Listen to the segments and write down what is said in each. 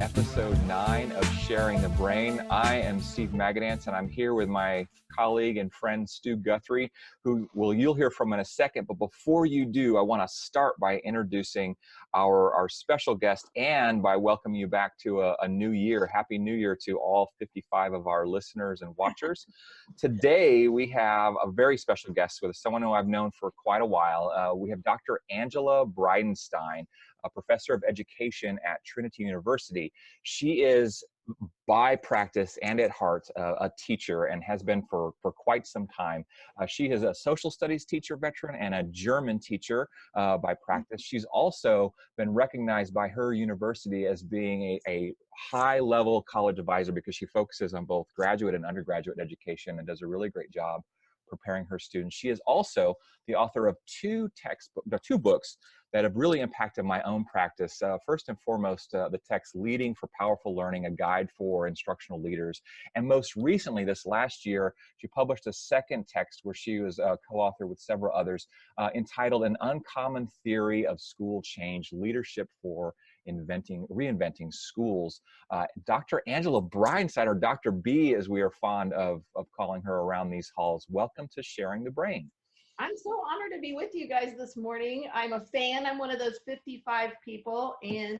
episode 9 of Sharing the Brain. I am Steve Magadance, and I'm here with my colleague and friend Stu Guthrie, who you'll hear from in a second. But before you do, I want to start by introducing our special guest and by welcoming you back to a new year. Happy New Year to all 55 of our listeners and watchers. Today, we have a very special guest with us, someone who I've known for quite a while. We have Dr. Angela Breidenstein, a professor of education at Trinity University. She is by practice and at heart a teacher, and has been for quite some time. She is a social studies teacher veteran and a German teacher by practice. She's also been recognized by her university as being a high-level college advisor because she focuses on both graduate and undergraduate education and does a really great job preparing her students. She is also the author of two books that have really impacted my own practice. First and foremost, the text Leading for Powerful Learning, a guide for instructional leaders. And most recently, this last year, she published a second text where she was co-author with several others, entitled An Uncommon Theory of School Change, Leadership for Reinventing Schools. Dr. Angela Breidenstein, or Dr. B, as we are fond of calling her around these halls, welcome to Sharing the Brain. I'm so honored to be with you guys this morning. I'm a fan. I'm one of those 55 people. And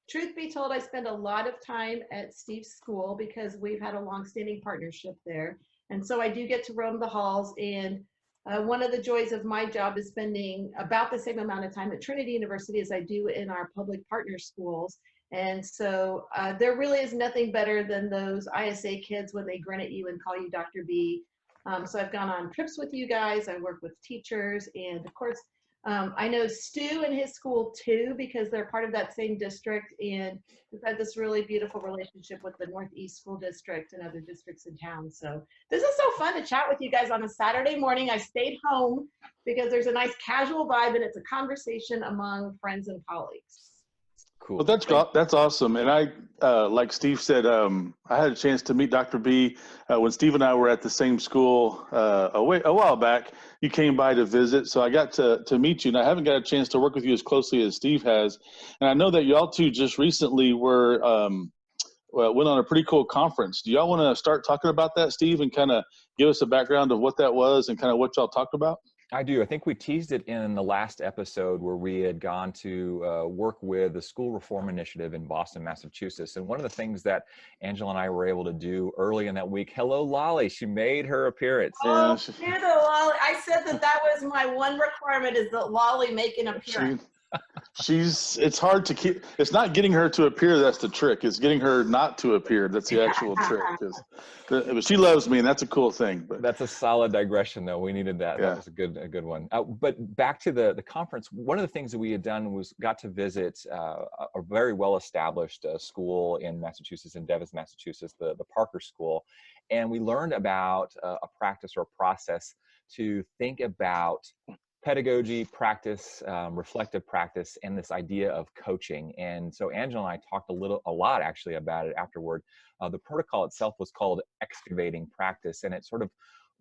truth be told, I spend a lot of time at Steve's school because we've had a long-standing partnership there. And so I do get to roam the halls. And one of the joys of my job is spending about the same amount of time at Trinity University as I do in our public partner schools. And so there really is nothing better than those ISA kids when they grin at you and call you Dr. B. So I've gone on trips with you guys. I work with teachers, and of course, I know Stu and his school too, because they're part of that same district, and we've had this really beautiful relationship with the Northeast School District and other districts in town. So this is so fun to chat with you guys on a Saturday morning. I stayed home because there's a nice casual vibe, and it's a conversation among friends and colleagues. Cool. Well, that's awesome. And I, like Steve said, I had a chance to meet Dr. B when Steve and I were at the same school a while back. You came by to visit, so I got to meet you, and I haven't got a chance to work with you as closely as Steve has. And I know that y'all two just recently went on a pretty cool conference. Do y'all want to start talking about that, Steve, and kind of give us a background of what that was and kind of what y'all talked about? I do. I think we teased it in the last episode where we had gone to work with the School Reform Initiative in Boston, Massachusetts. And one of the things that Angela and I were able to do early in that week, hello, Lollie, she made her appearance. Oh, Lollie. I said that was my one requirement, is that Lollie make an appearance. It's hard to keep, it's not getting her to appear that's the trick, it's getting her not to appear that's the actual trick. But she loves me, and that's a cool thing. But that's a solid digression, though. We needed that. Yeah. That was a good one. But back to the conference, one of the things that we had done was got to visit a very well-established school in Massachusetts, in Devens, Massachusetts, the Parker School. And we learned about a practice or a process to think about pedagogy, practice, reflective practice, and this idea of coaching. And so Angela and I talked a lot actually about it afterward. The protocol itself was called excavating practice, and it sort of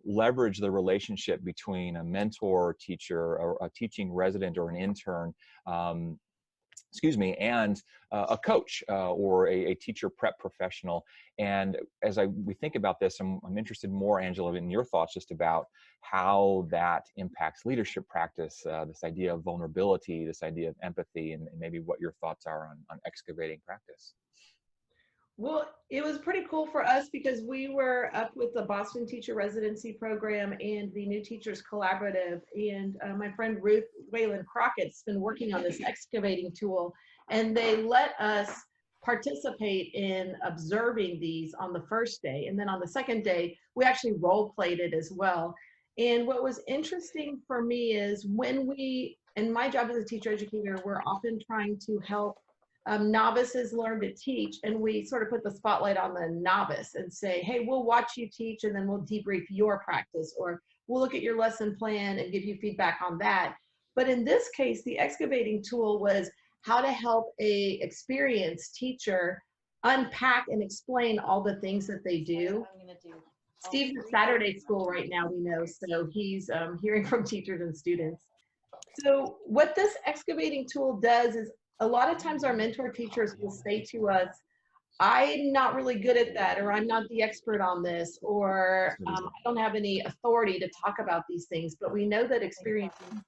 leveraged the relationship between a mentor, teacher, or a teaching resident or an intern, and a coach or a teacher prep professional. And as we think about this, I'm interested more, Angela, in your thoughts just about how that impacts leadership practice, this idea of vulnerability, this idea of empathy, and maybe what your thoughts are on excavating practice. Well, it was pretty cool for us because we were up with the Boston Teacher Residency Program and the New Teachers Collaborative, and my friend Ruth Whalen Crockett's been working on this excavating tool, and they let us participate in observing these on the first day, and then on the second day we actually role played it as well. And what was interesting for me is in my job as a teacher educator, we're often trying to help novices learn to teach, and we sort of put the spotlight on the novice and say, hey, we'll watch you teach and then we'll debrief your practice, or we'll look at your lesson plan and give you feedback on that. But in this case, the excavating tool was how to help a experienced teacher unpack and explain all the things that they do. Steve's at Saturday school right now, we know, so he's hearing from teachers and students. So what this excavating tool does is a lot of times our mentor teachers will say to us, I'm not really good at that, or I'm not the expert on this, or I don't have any authority to talk about these things. But we know that experienced teachers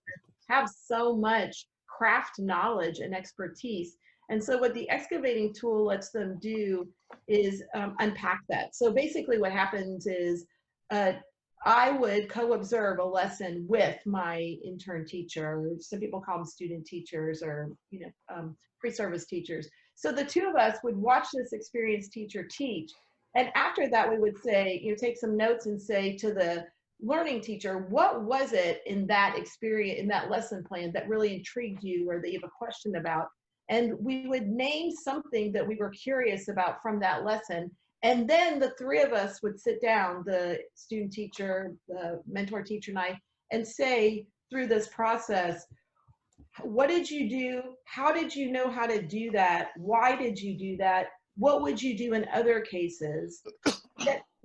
have so much craft knowledge and expertise. And so what the excavating tool lets them do is unpack that. So basically what happens is I would co-observe a lesson with my intern teacher. Some people call them student teachers, or pre-service teachers. So the two of us would watch this experienced teacher teach. And after that, we would say, take some notes and say to the learning teacher, what was it in that experience, in that lesson plan that really intrigued you or that you have a question about? And we would name something that we were curious about from that lesson. And then the three of us would sit down, the student teacher, the mentor teacher, and I, and say through this process, what did you do? How did you know how to do that? Why did you do that? What would you do in other cases?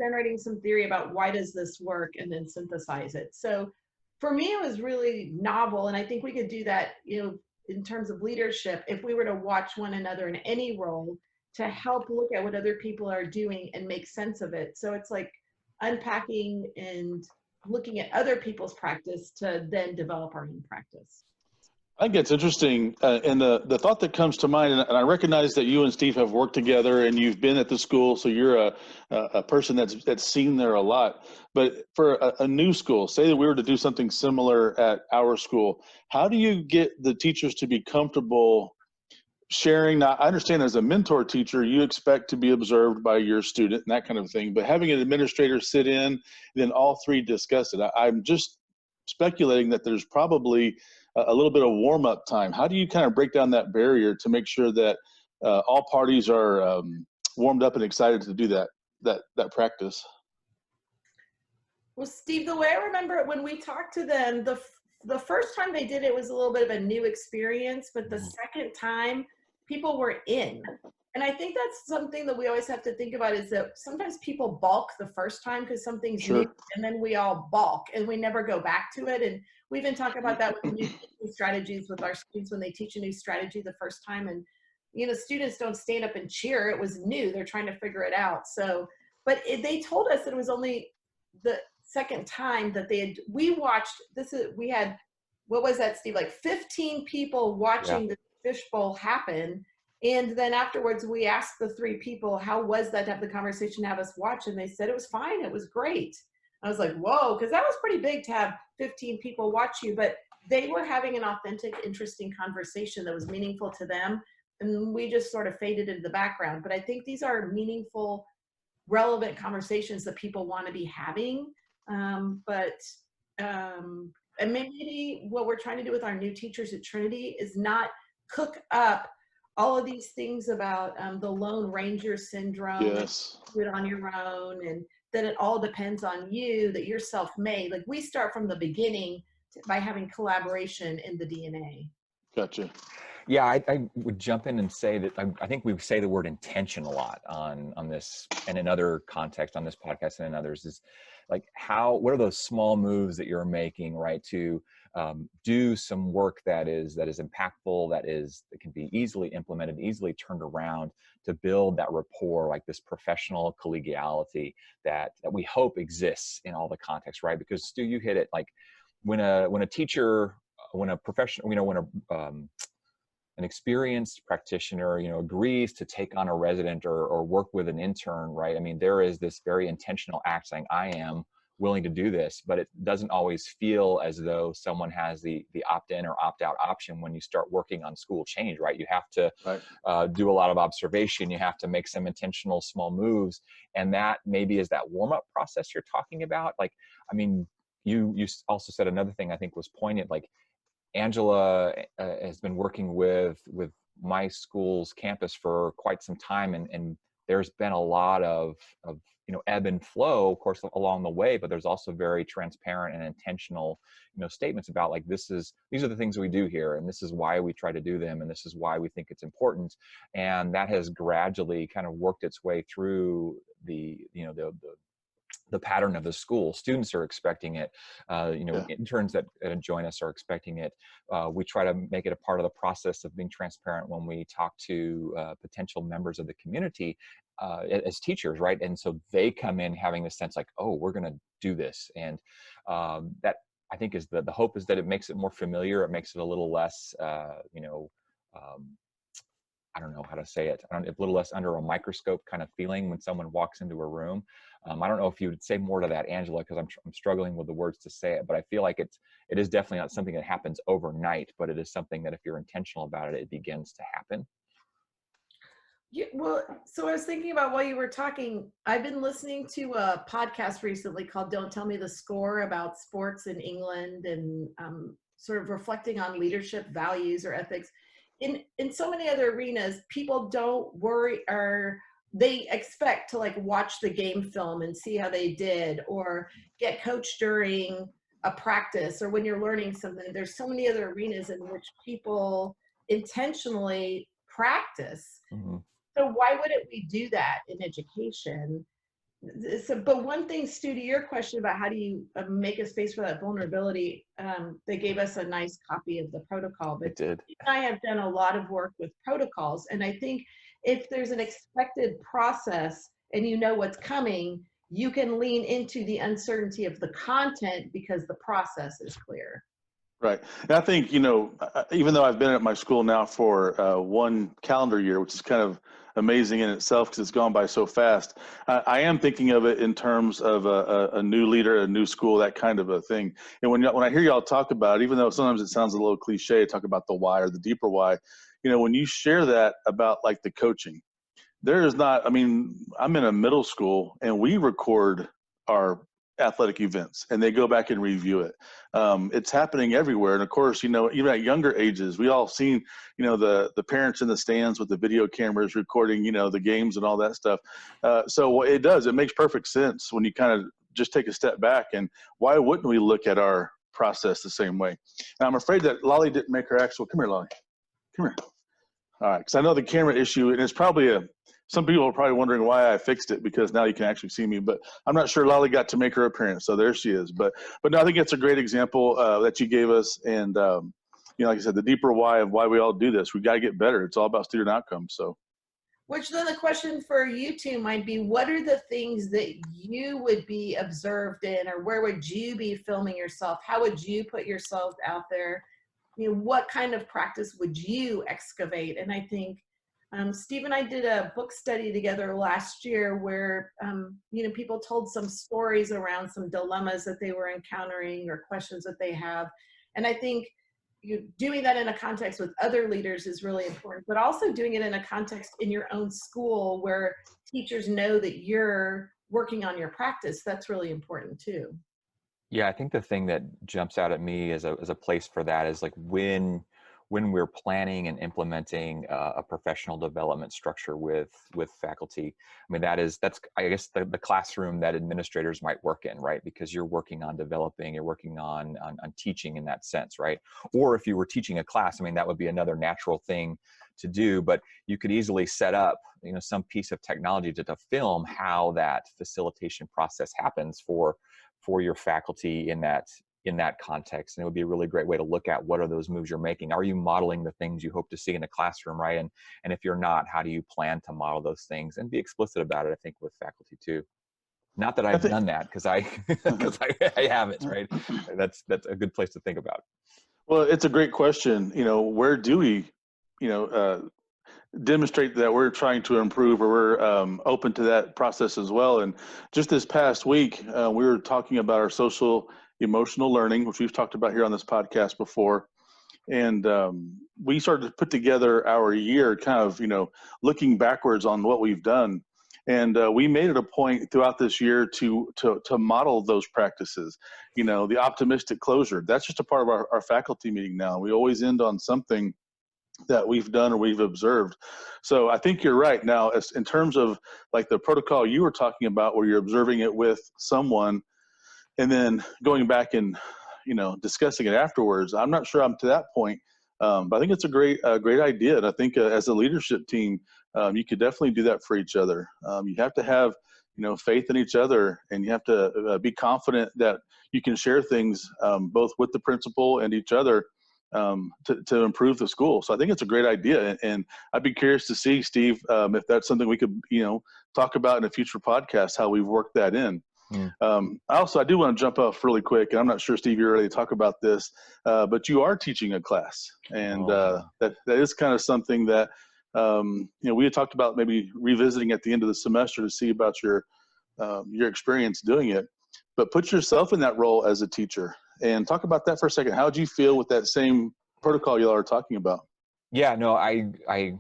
Generating some theory about why does this work, and then synthesize it. So for me, it was really novel. And I think we could do that, in terms of leadership, if we were to watch one another in any role to help look at what other people are doing and make sense of it. So it's like unpacking and looking at other people's practice to then develop our own practice. I think it's interesting, and the thought that comes to mind, and I recognize that you and Steve have worked together, and you've been at the school, so you're a person that's seen there a lot. But for a new school, say that we were to do something similar at our school, how do you get the teachers to be comfortable sharing? Now, I understand as a mentor teacher, you expect to be observed by your student and that kind of thing, but having an administrator sit in, and then all three discuss it, I'm just speculating that there's probably a little bit of warm-up time. How do you kind of break down that barrier to make sure that all parties are warmed up and excited to do that practice? Well, Steve, the way I remember it, when we talked to them, the first time they did it was a little bit of a new experience, but the second time people were in. And I think that's something that we always have to think about, is that sometimes people balk the first time because something's new, and then we all balk and we never go back to it. And we even talk about that with new teaching strategies with our students when they teach a new strategy the first time. And, students don't stand up and cheer. It was new. They're trying to figure it out. So, but they told us that it was only the second time that we watched, we had, what was that, Steve? Like 15 people watching the fishbowl happen. And then afterwards, we asked the three people, how was that to have the conversation, have us watch? And they said it was fine. It was great. I was like, whoa, because that was pretty big to have 15 people watch you. But they were having an authentic, interesting conversation that was meaningful to them. And we just sort of faded into the background. But I think these are meaningful, relevant conversations that people want to be having. And maybe what we're trying to do with our new teachers at Trinity is not cook up all of these things about the Lone Ranger syndrome, do it on your own, and that it all depends on you, that you're self-made. Like, we start from the beginning by having collaboration in the DNA. Gotcha. Yeah, I would jump in and say that I think we say the word intention a lot on this, and in other contexts on this podcast and in others, is like what are those small moves that you're making, right, to do some work that is impactful, that can be easily implemented, easily turned around, to build that rapport, like this professional collegiality that we hope exists in all the contexts, right? Because Stu, you hit it, like when a teacher, when a professional, when an experienced practitioner, agrees to take on a resident or work with an intern, right? I mean, there is this very intentional act saying, I am willing to do this, but it doesn't always feel as though someone has the opt-in or opt-out option when you start working on school change, right? You have to do a lot of observation. You have to make some intentional small moves. And that maybe is that warm-up process you're talking about. Like, I mean, you also said another thing I think was poignant, like, Angela has been working with my school's campus for quite some time, and there's been a lot of ebb and flow, of course, along the way, but there's also very transparent and intentional statements about, like, these are the things we do here, and this is why we try to do them, and this is why we think it's important. And that has gradually kind of worked its way through the the pattern of the school. Students are expecting it. Interns that join us are expecting it. We try to make it a part of the process of being transparent when we talk to potential members of the community as teachers, right? And so they come in having the sense like, oh, we're going to do this. And that, I think, is the hope is that it makes it more familiar. It makes it a little less, I don't know how to say it. A little less under a microscope kind of feeling when someone walks into a room. I don't know if you would say more to that, Angela, because I'm struggling with the words to say it, but I feel like it is definitely not something that happens overnight, but it is something that if you're intentional about it, it begins to happen. Yeah, well, so I was thinking about while you were talking, I've been listening to a podcast recently called Don't Tell Me the Score about sports in England and sort of reflecting on leadership values or ethics. In so many other arenas, people don't worry, or they expect to like watch the game film and see how they did, or get coached during a practice, or when you're learning something. There's so many other arenas in which people intentionally practice. Mm-hmm. So why wouldn't we do that in education? So, but one thing, Stu, to your question about how do you make a space for that vulnerability, they gave us a nice copy of the protocol, but I have done a lot of work with protocols. And I think if there's an expected process and you know what's coming, you can lean into the uncertainty of the content because the process is clear. Right. And I think, even though I've been at my school now for one calendar year, which is kind of amazing in itself because it's gone by so fast, I am thinking of it in terms of a new leader, a new school, that kind of a thing. And when I hear y'all talk about it, even though sometimes it sounds a little cliche, talk about the why or the deeper why, when you share that about like the coaching, there is not, I'm in a middle school and we record our athletic events and they go back and review it. It's happening everywhere. And of course, even at younger ages, we all seen, the parents in the stands with the video cameras recording, the games and all that stuff. So it makes perfect sense when you kind of just take a step back, and why wouldn't we look at our process the same way? And I'm afraid that Lollie didn't make her actual, come here, Lollie, come here. All right. Cause I know the camera issue, and it's probably some people are probably wondering why I fixed it, because now you can actually see me, but I'm not sure Lollie got to make her appearance. So there she is. But no, I think it's a great example that you gave us. And, like I said, the deeper why of why we all do this, we got to get better. It's all about student outcomes. So. Which then the question for you two might be, what are the things that you would be observed in, or where would you be filming yourself? How would you put yourself out there? What kind of practice would you excavate? And I think Steve and I did a book study together last year where, people told some stories around some dilemmas that they were encountering or questions that they have. And I think doing that in a context with other leaders is really important, but also doing it in a context in your own school where teachers know that you're working on your practice. That's really important too. Yeah, I think the thing that jumps out at me as a place for that is like when we're planning and implementing a professional development structure with faculty. I mean, that's I guess the classroom that administrators might work in, right? Because you're working on developing, you're working on teaching in that sense, right? Or if you were teaching a class, I mean, that would be another natural thing to do, but you could easily set up, some piece of technology to film how that facilitation process happens for your faculty in that context. And it would be a really great way to look at what are those moves you're making. Are you modeling the things you hope to see in a classroom, right? And if you're not, how do you plan to model those things and be explicit about it, I think, with faculty too. Not that I've done that because I haven't, right? That's a good place to think about. Well, it's a great question. Where do we, demonstrate that we're trying to improve, or we're open to that process as well? And just this past week, we were talking about our social emotional learning, which we've talked about here on this podcast before. And we started to put together our year kind of, looking backwards on what we've done. And we made it a point throughout this year to model those practices, the optimistic closure. That's just a part of our faculty meeting now. We always end on something that we've done or we've observed. So I think you're right. Now, as in terms of like the protocol you were talking about, where you're observing it with someone and then going back and, discussing it afterwards, I'm not sure I'm to that point. But I think it's a great idea. And I think as a leadership team, you could definitely do that for each other. You have to have, faith in each other, and you have to be confident that you can share things both with the principal and each other to improve the school. So I think it's a great idea, and I'd be curious to see, Steve, if that's something we could talk about in a future podcast, how we've worked that in. I do want to jump off really quick, and I'm not sure, Steve, you're ready to talk about this, but you are teaching a class, and that is kind of something that we had talked about maybe revisiting at the end of the semester to see about your experience doing it. But put yourself in that role as a teacher and talk about that for a second. How did you feel with that same protocol y'all are talking about? Yeah, no,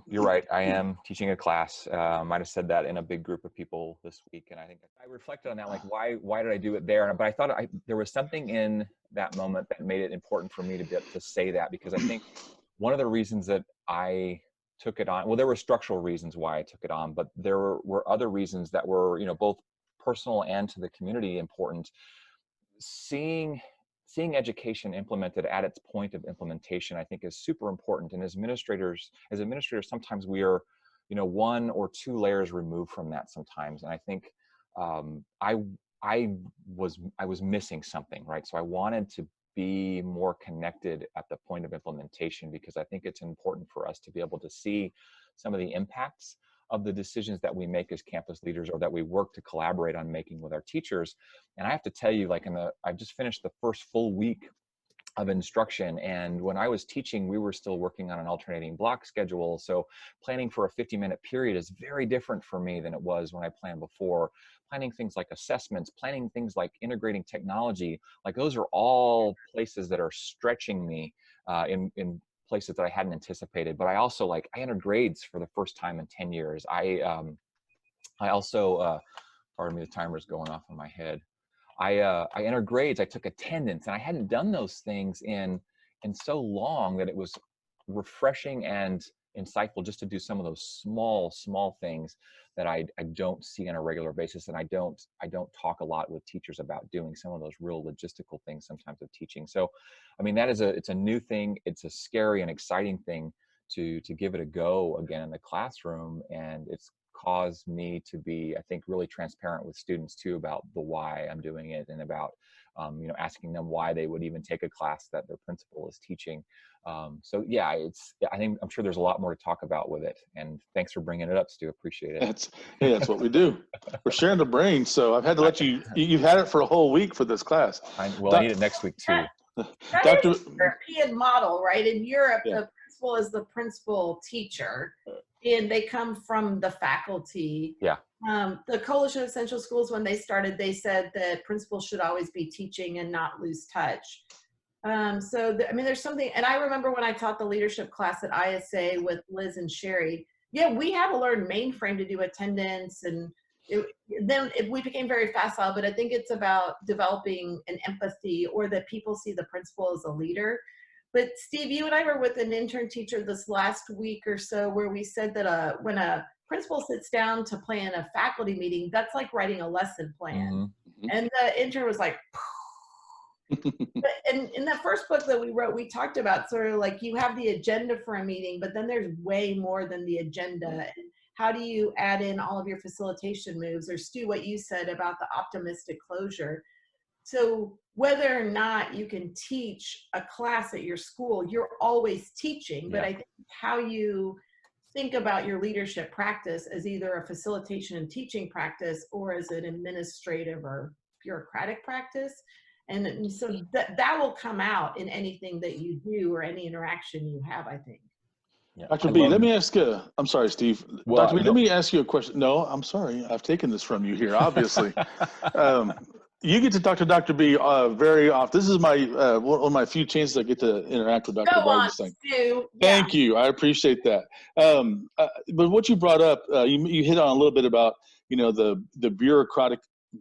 you're right. I am teaching a class. Might have said that in a big group of people this week, and I think I reflected on that, like why did I do it there? But I thought there was something in that moment that made it important for me to say that, because I think one of the reasons that I took it on, well, there were structural reasons why I took it on, but there were other reasons that were both personal and to the community important. Seeing education implemented at its point of implementation, I think, is super important. And as administrators, sometimes we are, one or two layers removed from that sometimes. And I think I was missing something, right? So I wanted to be more connected at the point of implementation, because I think it's important for us to be able to see some of the impacts of the decisions that we make as campus leaders, or that we work to collaborate on making with our teachers. And I have to tell you, I've just finished the first full week of instruction, and when I was teaching, we were still working on an alternating block schedule. So planning for a 50-minute period is very different for me than it was when I planned before. Planning things like assessments, planning things like integrating technology, like those are all places that are stretching me in places that I hadn't anticipated. But I also I entered grades for the first time in 10 years. I also, pardon me, the timer's going off in my head. I entered grades, I took attendance, and I hadn't done those things in so long that it was refreshing and insightful just to do some of those small things that I don't see on a regular basis. And I don't talk a lot with teachers about doing some of those real logistical things sometimes of teaching. So, I mean, it's a new thing. It's a scary and exciting thing to give it a go again in the classroom. And it's caused me to be, I think, really transparent with students too about the why I'm doing it, and about asking them why they would even take a class that their principal is teaching. So yeah, I'm sure there's a lot more to talk about with it. And thanks for bringing it up, Stu. Appreciate it. That's what we do. We're sharing the brain. So I've had to let you've had it for a whole week for this class. I need it next week too. That is a European model, right? In Europe, the principal is the principal teacher, and they come from the faculty. Yeah. The Coalition of Essential Schools, when they started, they said that principals should always be teaching and not lose touch. There's something, and I remember when I taught the leadership class at ISA with Liz and Sherry, we had to learn mainframe to do attendance, and we became very facile, but I think it's about developing an empathy, or that people see the principal as a leader. But Steve, you and I were with an intern teacher this last week or so, where we said that when a principal sits down to plan a faculty meeting, that's like writing a lesson plan. Mm-hmm. And the intern was like, and in that first book that we wrote, we talked about sort of like, you have the agenda for a meeting, but then there's way more than the agenda. And how do you add in all of your facilitation moves? Or Stu, what you said about the optimistic closure. So whether or not you can teach a class at your school, you're always teaching, but I think how you think about your leadership practice as either a facilitation and teaching practice, or as an administrative or bureaucratic practice. And so that will come out in anything that you do, or any interaction you have, I think. Yeah. Dr. B, let me ask you, I'm sorry, Steve. Well, Dr. B, let me ask you a question. No, I'm sorry. I've taken this from you here, obviously. You get to talk to Dr. B very often. This is my one of my few chances I get to interact with Dr. Breidenstein. Thank you. I appreciate that. But what you brought up, you hit on a little bit about the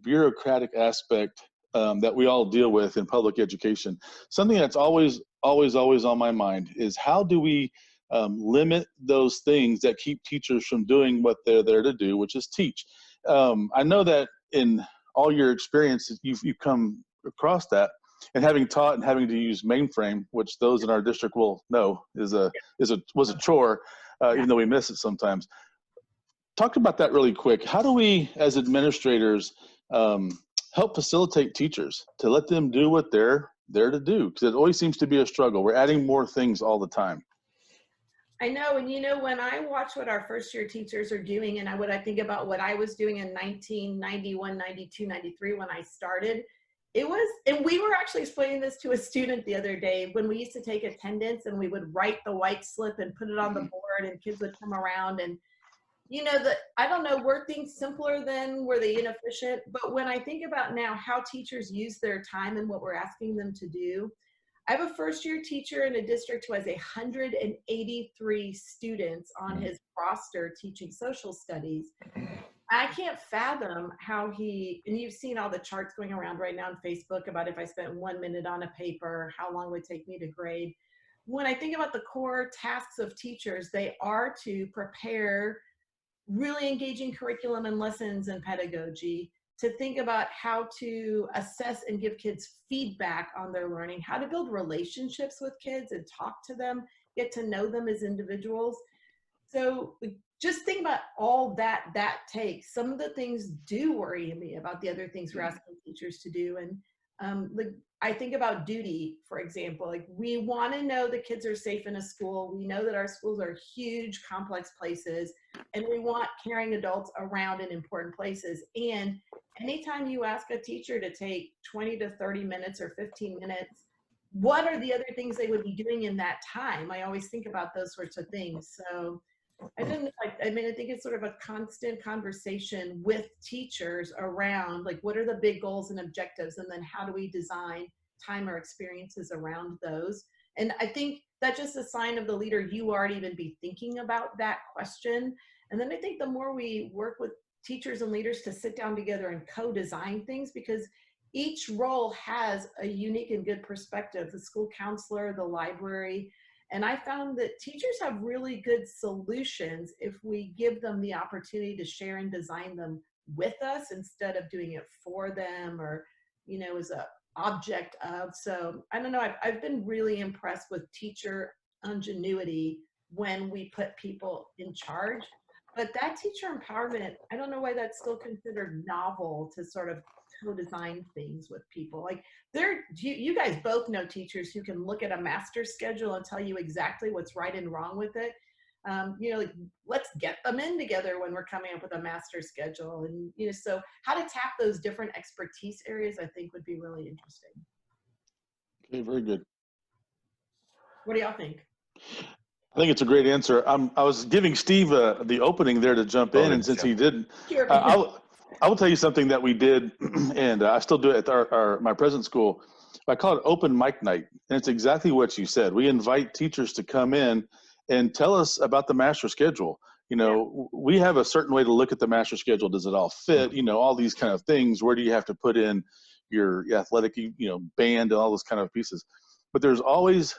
bureaucratic aspect that we all deal with in public education. Something that's always on my mind is, how do we limit those things that keep teachers from doing what they're there to do, which is teach. I know that in all your experiences, you've come across that, and having taught and having to use mainframe, which those in our district will know was a chore, even though we miss it sometimes. talk about that really quick. How do we, as administrators, help facilitate teachers to let them do what they're there to do? Because it always seems to be a struggle. We're adding more things all the time. I know, and when I watch what our first year teachers are doing, and what I think about what I was doing in 1991, 92, 93 when I started, and we were actually explaining this to a student the other day, when we used to take attendance and we would write the white slip and put it on the board, and kids would come around, and I don't know, were things simpler then? Were they inefficient? But when I think about now how teachers use their time and what we're asking them to do, I have a first year teacher in a district who has 183 students on his roster teaching social studies. I can't fathom how and you've seen all the charts going around right now on Facebook about if I spent 1 minute on a paper, how long it would take me to grade. When I think about the core tasks of teachers, they are to prepare really engaging curriculum and lessons and pedagogy, to think about how to assess and give kids feedback on their learning, how to build relationships with kids and talk to them, get to know them as individuals. So just think about all that takes. Some of the things do worry me about the other things we're asking teachers to do. And I think about duty, for example. We want to know the kids are safe in a school. We know that our schools are huge, complex places, and we want caring adults around in important places. And anytime you ask a teacher to take 20 to 30 minutes or 15 minutes, what are the other things they would be doing in that time? I always think about those sorts of things. So I think it's sort of a constant conversation with teachers around what are the big goals and objectives, and then how do we design time or experiences around those. And I think that's just a sign of the leader. You already even be thinking about that question. And then I think the more we work with teachers and leaders to sit down together and co-design things, because each role has a unique and good perspective, the school counselor, the library. And I found that teachers have really good solutions if we give them the opportunity to share and design them with us instead of doing it for them or, as a object of. So I don't know, I've been really impressed with teacher ingenuity when we put people in charge. But that teacher empowerment, I don't know why that's still considered novel to sort of co-design things with people. You guys both know teachers who can look at a master schedule and tell you exactly what's right and wrong with it. Let's get them in together when we're coming up with a master schedule. And, so how to tap those different expertise areas, I think would be really interesting. Okay, very good. What do y'all think? I think it's a great answer. I was giving Steve the opening there to jump in, and since he didn't, I will tell you something that we did, and I still do it at my present school. I call it open mic night, and it's exactly what you said. We invite teachers to come in and tell us about the master schedule. We have a certain way to look at the master schedule. Does it all fit? All these kind of things. Where do you have to put in your athletic, band and all those kind of pieces? But there's always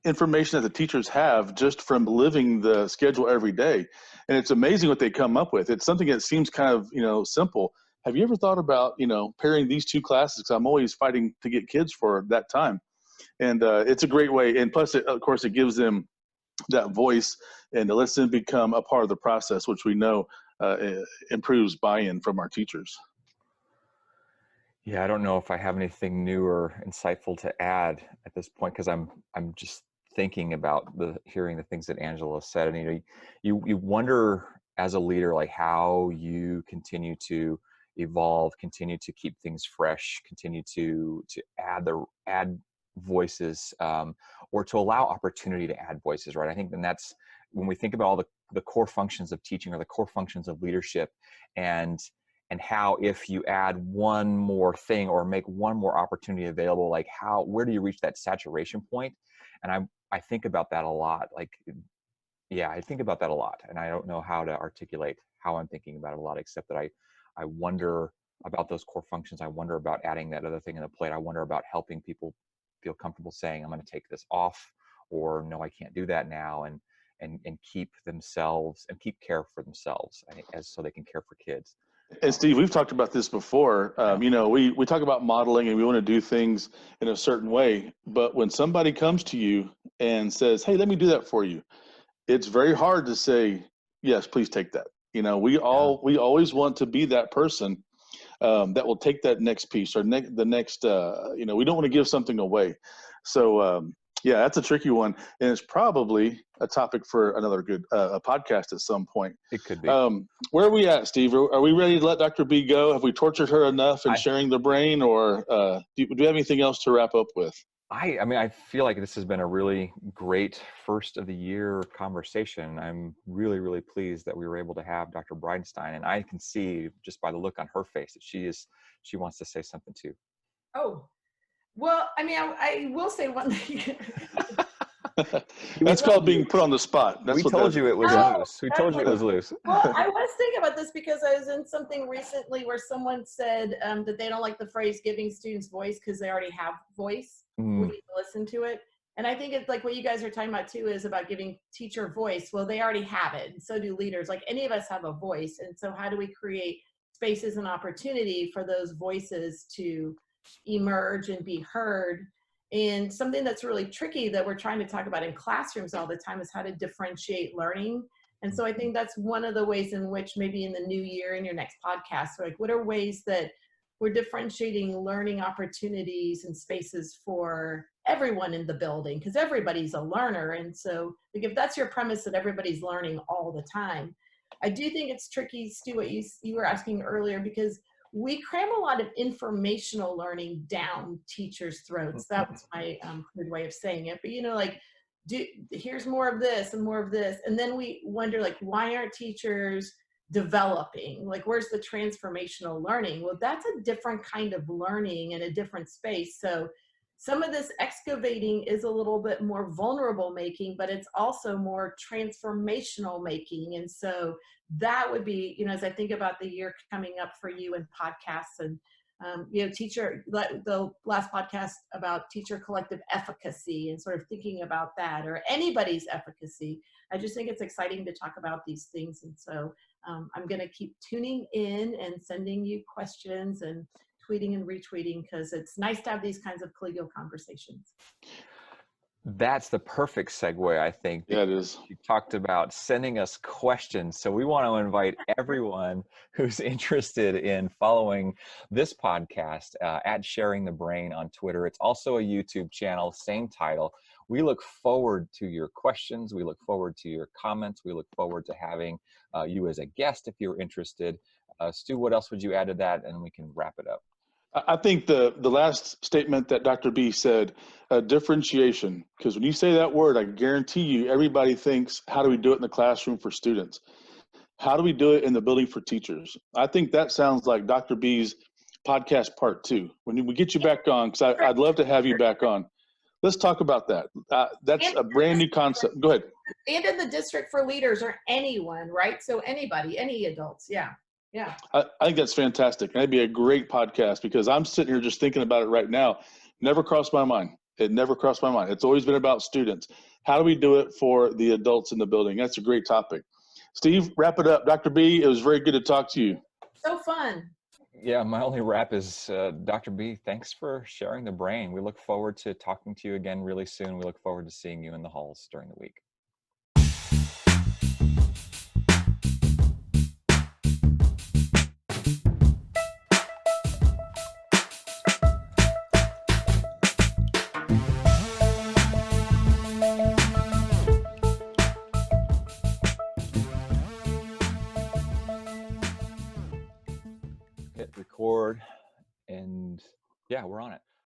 information that the teachers have just from living the schedule every day. And it's amazing what they come up with. It's something that seems kind of, simple. Have you ever thought about, pairing these two classes? Because I'm always fighting to get kids for that time. And it's a great way. And plus, of course, it gives them that voice and it lets them become a part of the process, which we know improves buy-in from our teachers. Yeah, I don't know if I have anything new or insightful to add at this point, because I'm just thinking about hearing the things that Angela said. And you wonder as a leader, how you continue to evolve, continue to keep things fresh, continue to add voices, or to allow opportunity to add voices, right? I think then that's when we think about all the core functions of teaching or the core functions of leadership, and how if you add one more thing or make one more opportunity available, where do you reach that saturation point? And I think about that a lot. I think about that a lot, and I don't know how to articulate how I'm thinking about it a lot, except that I wonder about those core functions. I wonder about adding that other thing in the plate. I wonder about helping people feel comfortable saying, I'm going to take this off, or no, I can't do that now, and keep themselves and keep care for themselves, so they can care for kids. And Steve, we've talked about this before. We talk about modeling and we want to do things in a certain way. But when somebody comes to you and says, hey, let me do that for you, it's very hard to say, yes, please take that. We always want to be that person that will take that next piece or the next. We don't want to give something away. So yeah, that's a tricky one, and it's probably a topic for another good a podcast at some point. It could be. Where are we at, Steve? Are we ready to let Dr. B go? Have we tortured her enough in sharing the brain, or do you have anything else to wrap up with? I feel like this has been a really great first of the year conversation. I'm really, really pleased that we were able to have Dr. Breidenstein, and I can see just by the look on her face that she wants to say something too. Oh, well, I will say one thing. That's called being put on the spot. We told you it was loose. We told you it was loose. Well, I was thinking about this because I was in something recently where someone said that they don't like the phrase giving students voice because they already have voice. We need to listen to it. And I think it's like what you guys are talking about too is about giving teacher voice. Well, they already have it. And so do leaders. Like any of us have a voice. And so how do we create spaces and opportunity for those voices to emerge and be heard? And something that's really tricky that we're trying to talk about in classrooms all the time is how to differentiate learning. And so I think that's one of the ways in which maybe in the new year in your next podcast, like what are ways that we're differentiating learning opportunities and spaces for everyone in the building, because everybody's a learner. And so like if that's your premise that everybody's learning all the time, I do think it's tricky, Stu, what you were asking earlier, because we cram a lot of informational learning down teachers' throats. That was my crude way of saying it. But here's more of this and more of this. And then we wonder, like, why aren't teachers developing? Like, where's the transformational learning? Well, that's a different kind of learning in a different space. So some of this excavating is a little bit more vulnerable making, but it's also more transformational making. And so that would be, as I think about the year coming up for you in podcasts and, the last podcast about teacher collective efficacy and sort of thinking about that, or anybody's efficacy. I just think it's exciting to talk about these things. And so I'm going to keep tuning in and sending you questions and tweeting and retweeting, because it's nice to have these kinds of collegial conversations. That's the perfect segue, I think. Yeah, it is. You talked about sending us questions. So we want to invite everyone who's interested in following this podcast at Sharing the Brain on Twitter. It's also a YouTube channel, same title. We look forward to your questions. We look forward to your comments. We look forward to having you as a guest if you're interested. Stu, what else would you add to that? And we can wrap it up. I think the last statement that Dr. B said, differentiation, because when you say that word, I guarantee you everybody thinks, how do we do it in the classroom for students? How do we do it in the building for teachers? I think that sounds like Dr. B's podcast part 2. When we get you back on, because I'd love to have you back on. Let's talk about that. That's a brand new concept. Go ahead. And in the district for leaders or anyone, right? So anybody, any adults. Yeah. Yeah. I think that's fantastic. That'd be a great podcast, because I'm sitting here just thinking about it right now. Never crossed my mind. It never crossed my mind. It's always been about students. How do we do it for the adults in the building? That's a great topic. Steve, wrap it up. Dr. B, it was very good to talk to you. So fun. Yeah, my only wrap is, Dr. B, thanks for sharing the brain. We look forward to talking to you again really soon. We look forward to seeing you in the halls during the week. Hit record, and yeah, we're on it.